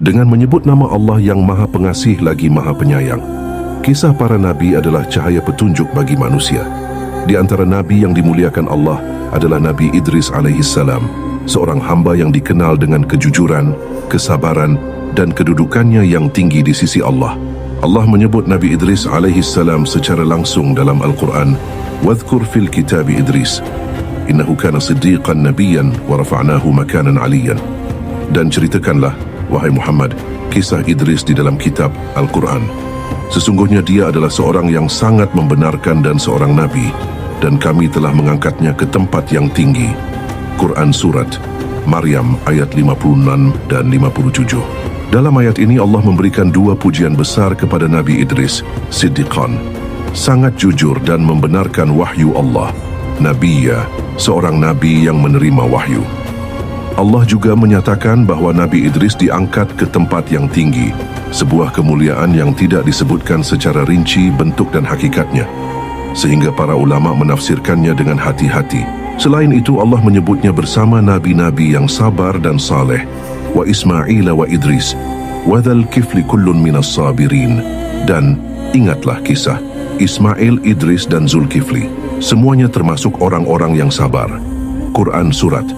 dengan menyebut nama Allah yang Maha Pengasih lagi Maha Penyayang. Kisah para nabi adalah cahaya petunjuk bagi manusia. Di antara nabi yang dimuliakan Allah adalah Nabi Idris alaihissalam, seorang hamba yang dikenal dengan kejujuran, kesabaran, dan kedudukannya yang tinggi di sisi Allah. Allah menyebut Nabi Idris alaihissalam secara langsung dalam Al-Quran, "Wadhkur fil kitab Idris, innahu kana siddiqan nabiyyan wa rafa'nahu makanan 'aliyyan." Dan ceritakanlah, wahai Muhammad, kisah Idris di dalam kitab Al-Quran. Sesungguhnya dia adalah seorang yang sangat membenarkan dan seorang nabi, dan kami telah mengangkatnya ke tempat yang tinggi. Quran Surat Maryam ayat 56 dan 57. Dalam ayat ini Allah memberikan dua pujian besar kepada Nabi Idris, Siddiqan, sangat jujur dan membenarkan wahyu Allah, Nabiyya, seorang nabi yang menerima wahyu. Allah juga menyatakan bahwa Nabi Idris diangkat ke tempat yang tinggi, sebuah kemuliaan yang tidak disebutkan secara rinci bentuk dan hakikatnya, sehingga para ulama menafsirkannya dengan hati-hati. Selain itu, Allah menyebutnya bersama nabi-nabi yang sabar dan saleh, wa Ismail wa Idris, wa dzal kifli kullun minas sabirin. Dan ingatlah kisah Ismail, Idris, dan Zulkifli. Semuanya termasuk orang-orang yang sabar. Quran Surat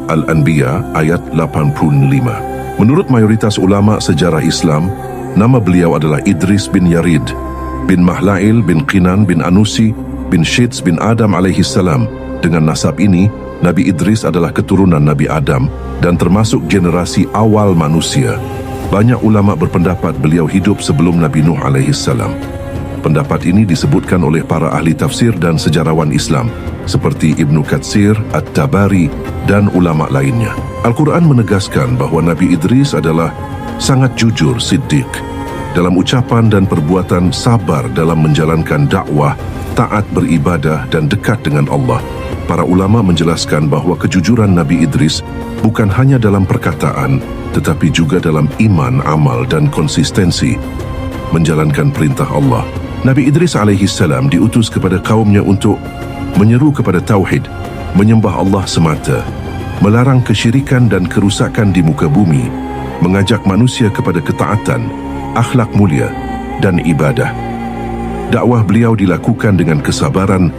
Al-Anbiya ayat 85. Menurut mayoritas ulama sejarah Islam, nama beliau adalah Idris bin Yarid, bin Mahlail, bin Qinan, bin Anusi, bin Syits, bin Adam alaihissalam. Dengan nasab ini, Nabi Idris adalah keturunan Nabi Adam dan termasuk generasi awal manusia. Banyak ulama berpendapat beliau hidup sebelum Nabi Nuh alaihissalam. Pendapat ini disebutkan oleh para ahli tafsir dan sejarawan Islam seperti Ibnu Katsir, At-Tabari, dan ulama lainnya. Al-Quran menegaskan bahwa Nabi Idris adalah sangat jujur, siddiq, dalam ucapan dan perbuatan, sabar dalam menjalankan dakwah, taat beribadah, dan dekat dengan Allah. Para ulama menjelaskan bahwa kejujuran Nabi Idris bukan hanya dalam perkataan, tetapi juga dalam iman, amal, dan konsistensi menjalankan perintah Allah. Nabi Idris alaihissalam diutus kepada kaumnya untuk menyeru kepada tauhid, menyembah Allah semata, melarang kesyirikan dan kerusakan di muka bumi, mengajak manusia kepada ketaatan, akhlak mulia, dan ibadah. Dakwah beliau dilakukan dengan kesabaran,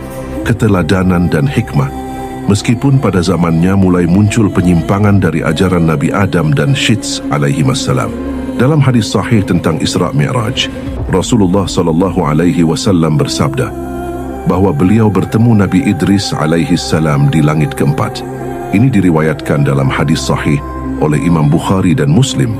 keteladanan, dan hikmah. Meskipun pada zamannya mulai muncul penyimpangan dari ajaran Nabi Adam dan Syits alaihimassalam. Dalam hadis sahih tentang Isra Mi'raj, Rasulullah SAW bersabda bahwa beliau bertemu Nabi Idris alaihissalam di langit keempat. Ini diriwayatkan dalam hadis sahih oleh Imam Bukhari dan Muslim